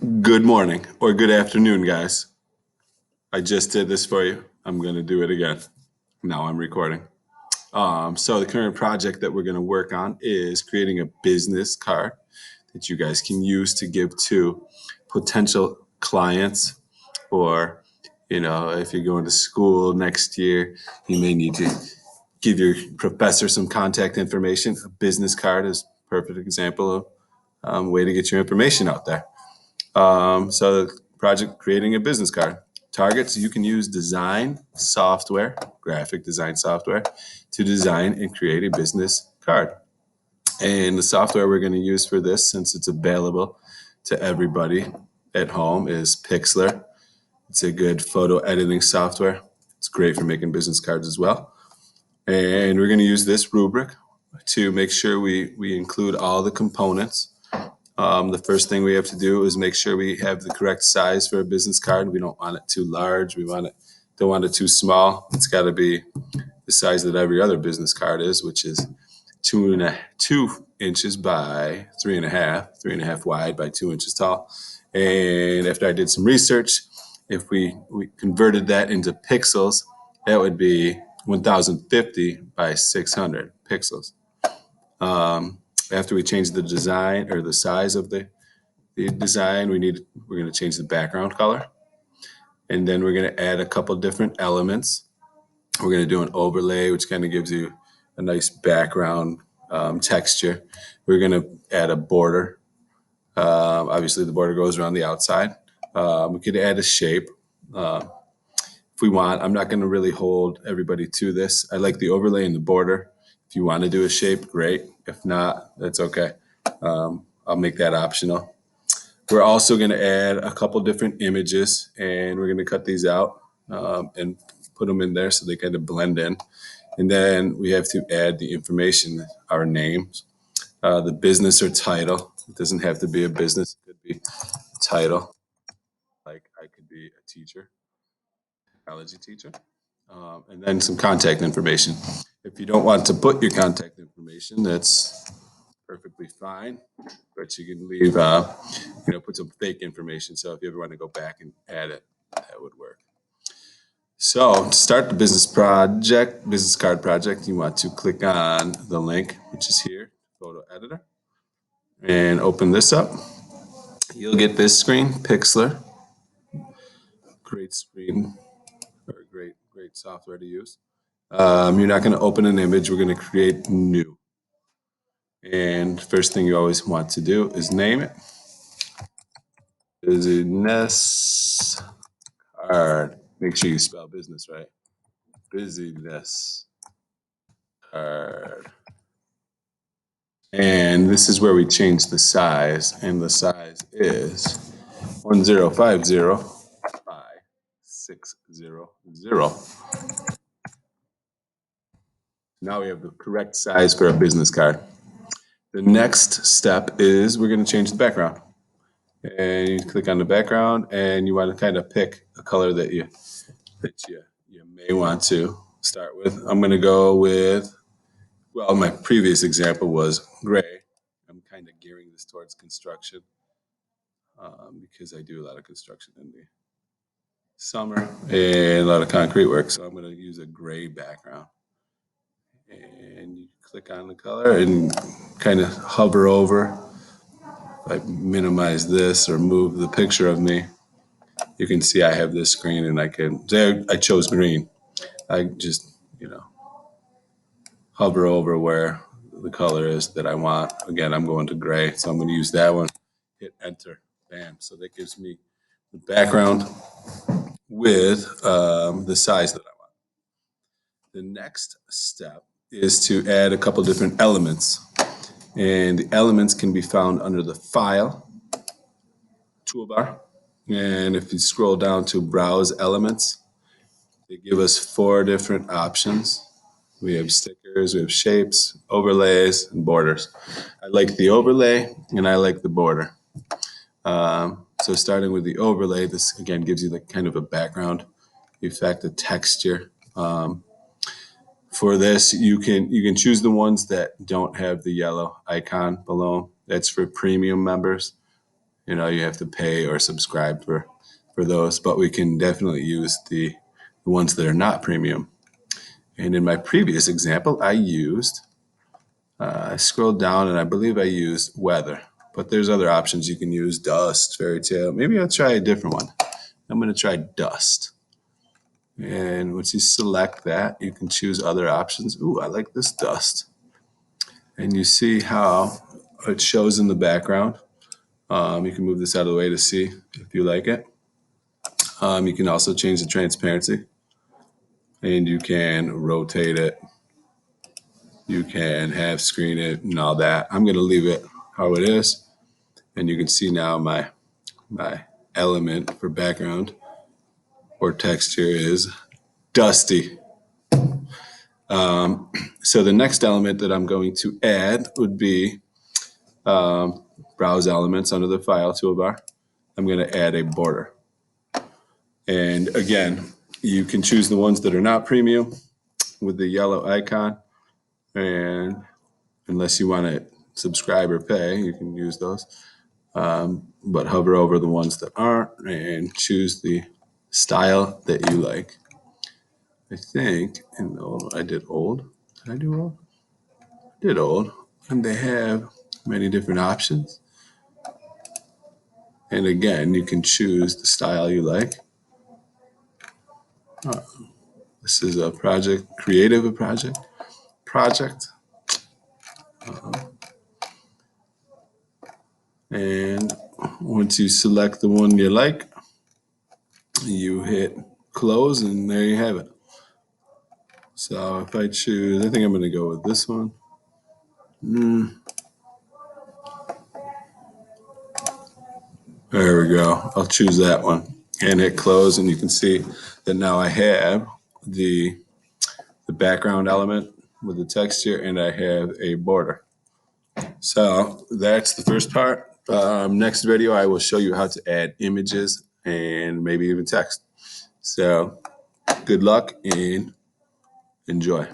Good morning or good afternoon, guys. I just did this for you. I'm going to do it again. Now I'm recording. So the current project that we're going to work on is creating a business card that you guys can use to give to potential clients, or if you're going to school next year, you may need to give your professor some contact information. A business card is a perfect example of a way to get your information out there. So the project creating a business card. Targets, you can use design software, graphic design software, to design and create a business card. And the software we're going to use for this, since it's available to everybody at home, is Pixlr. It's a good photo editing software. It's great for making business cards as well. And we're going to use this rubric to make sure we include all the components. The first thing we have to do is make sure we have the correct size for a business card. We don't want it too large. Don't want it too small. It's got to be the size that every other business card is, which is 2 inches by 3.5, 3.5 wide by 2 inches tall. And after I did some research, if we converted that into pixels, that would be 1050 by 600 pixels. After we change the design or the size of the design, we're going to change the background color, and then we're going to add a couple different elements. We're going to do an overlay, which kind of gives you a nice background texture. We're going to add a border. Obviously, the border goes around the outside. We could add a shape if we want. I'm not going to really hold everybody to this. I like the overlay and the border. If you want to do a shape, great. If not, that's okay. I'll make that optional. We're also going to add a couple different images, and we're going to cut these out and put them in there so they kind of blend in. And then we have to add the information, our names, the business or title. It doesn't have to be a business. It could be a title. Like I could be a teacher, technology teacher, and then some contact information. If you don't want to put your contact information, that's perfectly fine, but you can leave, put some fake information. So if you ever want to go back and add it, that would work. So to start the business card project, you want to click on the link, which is here, photo editor, and open this up. You'll get this screen, Pixlr. Great screen, or great software to use. You're not going to open an image. We're going to create new. And first thing you always want to do is name it. Business card. Make sure you spell business right. Business card. And this is where we change the size, and the size is 1050 by 600. Now we have the correct size for a business card. The next step is we're going to change the background. And you click on the background, and you want to kind of pick a color that you may want to start with. I'm going to go with, well, my previous example was gray. I'm kind of gearing this towards construction because I do a lot of construction in the summer and a lot of concrete work. So I'm going to use a gray background. And you click on the color and kind of hover over. If I minimize this or move the picture of me, you can see I have this screen, and I chose green. I just, hover over where the color is that I want. Again, I'm going to gray, so I'm going to use that one. Hit enter, bam. So that gives me the background with the size that I want. The next step is to add a couple different elements, and the elements can be found under the File toolbar. And if you scroll down to Browse Elements, they give us 4 different options. We have stickers, we have shapes, overlays, and borders. I like the overlay, and I like the border. So starting with the overlay, this again gives you kind of a background effect, a texture. For this, you can choose the ones that don't have the yellow icon below. That's for premium members. you know, you have to pay or subscribe for those, but we can definitely use the ones that are not premium. And in my previous example, I scrolled down and I believe I used weather, but there's other options you can use: dust, fairy tale. Maybe I'll try a different one. I'm going to try dust. And once you select that, you can choose other options. Ooh, I like this dust. And you see how it shows in the background. You can move this out of the way to see if you like it. You can also change the transparency, and you can rotate it. You can half screen it and all that. I'm going to leave it how it is. And you can see now my element for background or text here is dusty. So the next element that I'm going to add would be browse elements under the file toolbar. I'm going to add a border. And again, you can choose the ones that are not premium with the yellow icon. And unless you want to subscribe or pay, you can use those. But hover over the ones that aren't and choose the style that you like. I think in I did old. Did I do old? I did old. And they have many different options. And again, you can choose the style you like. This is a project, creative a project. And once you select the one you like, you hit close and there you have it. So if I choose, I think I'm going to go with this one. There we go. I'll choose that one and hit close, and you can see that now I have the background element with the texture, and I have a border. So that's the first part. Next video, I will show you how to add images and maybe even text. So good luck and enjoy.